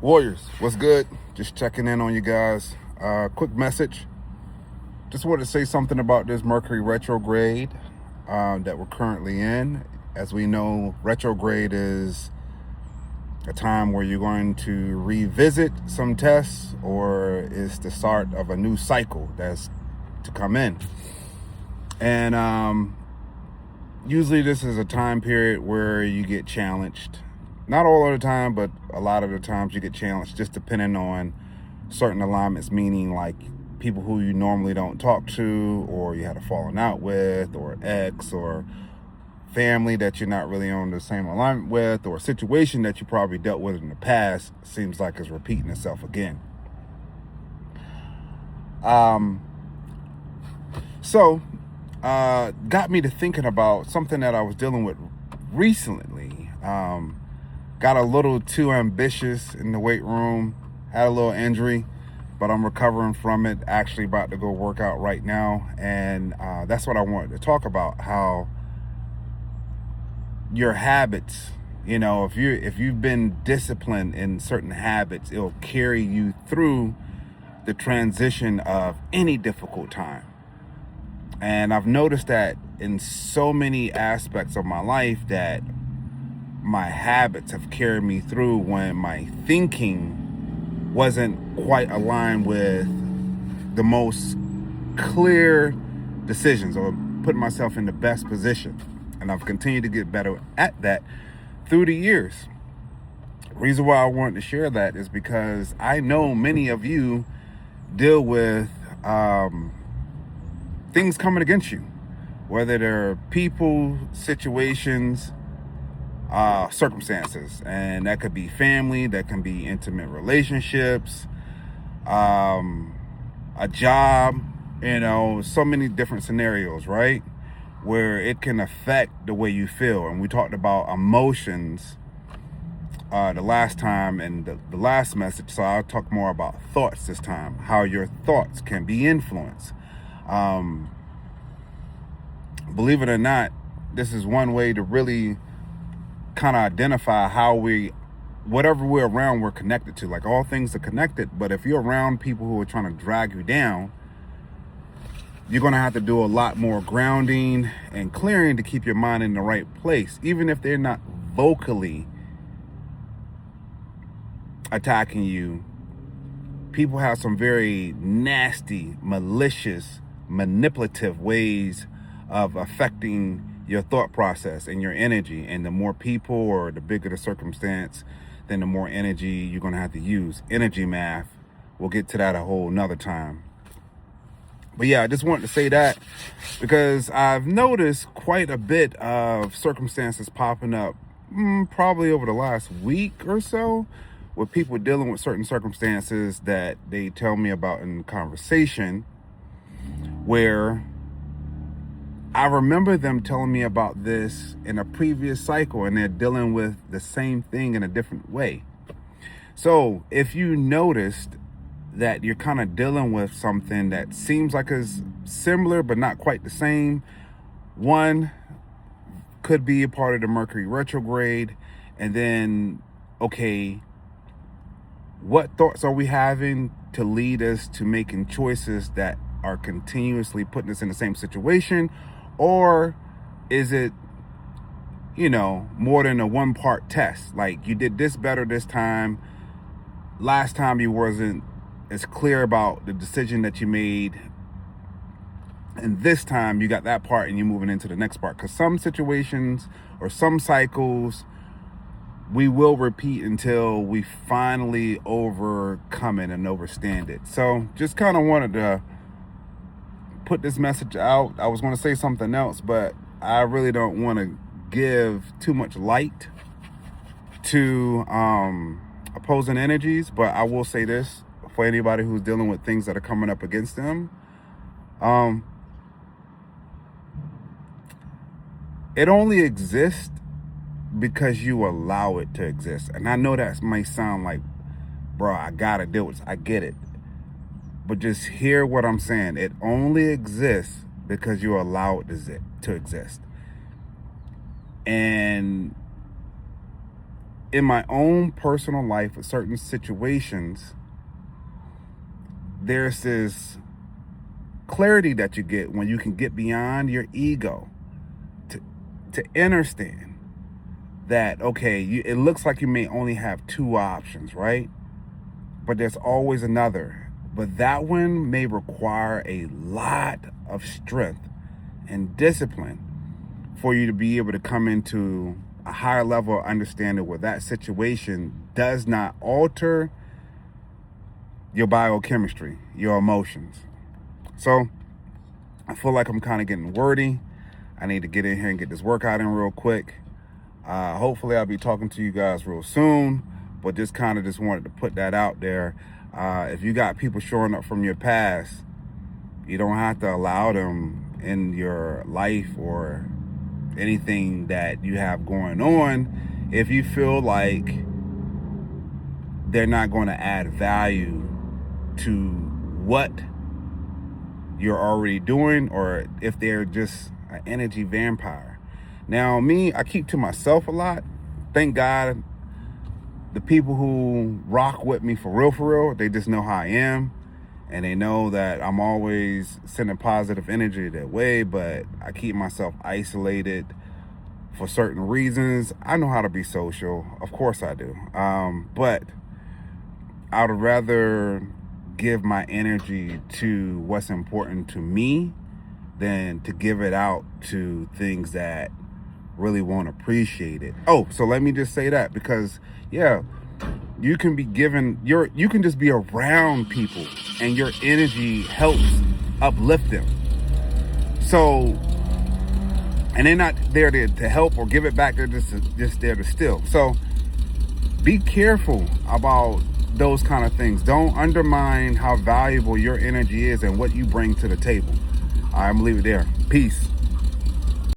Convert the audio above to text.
Warriors, what's good? Just checking in on you guys. Quick message. Just wanted to say something about this Mercury retrograde that we're currently in. As we know, retrograde is a time where you're going to revisit some tests, or it's the start of a new cycle that's to come in. And usually this is a time period where you get challenged. Not all of the time, but a lot of the times you get challenged, just depending on certain alignments, meaning like people who you normally don't talk to, or you had a falling out with, or ex, or family that you're not really on the same alignment with, or a situation that you probably dealt with in the past seems like it's repeating itself again. Got me to thinking about something that I was dealing with recently. Got a little too ambitious in the weight room, had a little injury, but I'm recovering from it. Actually about to go work out right now. And that's what I wanted to talk about, how your habits, if you've been disciplined in certain habits, it'll carry you through the transition of any difficult time. And I've noticed that in so many aspects of my life that my habits have carried me through when my thinking wasn't quite aligned with the most clear decisions or putting myself in the best position. And I've continued to get better at that through the years. The reason why I wanted to share that is because I know many of you deal with things coming against you, whether they're people, situations, circumstances, and that could be family, that can be intimate relationships, a job, so many different scenarios, right? Where it can affect the way you feel. And we talked about emotions the last time and the last message, so I'll talk more about thoughts this time, how your thoughts can be influenced. Believe it or not, this is one way to really kind of identify how whatever we're around, we're connected to. Like, all things are connected, but if you're around people who are trying to drag you down, you're going to have to do a lot more grounding and clearing to keep your mind in the right place, even if they're not vocally attacking you. People have some very nasty, malicious, manipulative ways of affecting your thought process and your energy. And the more people, or the bigger the circumstance, then the more energy you're going to have to use. Energy math. We'll get to that a whole nother time. But yeah, I just wanted to say that because I've noticed quite a bit of circumstances popping up probably over the last week or so, with people dealing with certain circumstances that they tell me about in conversation, where I remember them telling me about this in a previous cycle, and they're dealing with the same thing in a different way. So if you noticed that you're kind of dealing with something that seems like it's similar but not quite the same, one could be a part of the Mercury retrograde. And then, okay, what thoughts are we having to lead us to making choices that are continuously putting us in the same situation? Or is it, more than a one-part test? Like, you did this better this time. Last time you wasn't as clear about the decision that you made, and this time you got that part and you're moving into the next part. Because some situations or some cycles we will repeat until we finally overcome it and overstand it. So just kind of wanted to put this message out. I was going to say something else, but I really don't want to give too much light to opposing energies. But I will say this for anybody who's dealing with things that are coming up against them. It only exists because you allow it to exist. And I know that might sound like, bro, I gotta deal with this. I get it. But just hear what I'm saying. It only exists because you allow it to exist. And in my own personal life with certain situations, there's this clarity that you get when you can get beyond your ego to understand that, okay, it looks like you may only have two options, right? But there's always another. But that one may require a lot of strength and discipline for you to be able to come into a higher level of understanding where that situation does not alter your biochemistry, your emotions. So I feel like I'm kind of getting wordy. I need to get in here and get this workout in real quick. Hopefully I'll be talking to you guys real soon, but just wanted to put that out there. If you got people showing up from your past, you don't have to allow them in your life or anything that you have going on if you feel like they're not going to add value to what you're already doing, or if they're just an energy vampire. Now, me, I keep to myself a lot. Thank God the people who rock with me for real, they just know how I am. And they know that I'm always sending positive energy their way, but I keep myself isolated for certain reasons. I know how to be social. Of course I do. But I would rather give my energy to what's important to me than to give it out to things that really won't appreciate it. Oh, so let me just say that, because yeah, you can be given you can just be around people and your energy helps uplift them. So, and they're not there to help or give it back, they're just there to steal. So be careful about those kind of things. Don't undermine how valuable your energy is and what you bring to the table. I'm gonna leave it there. Peace.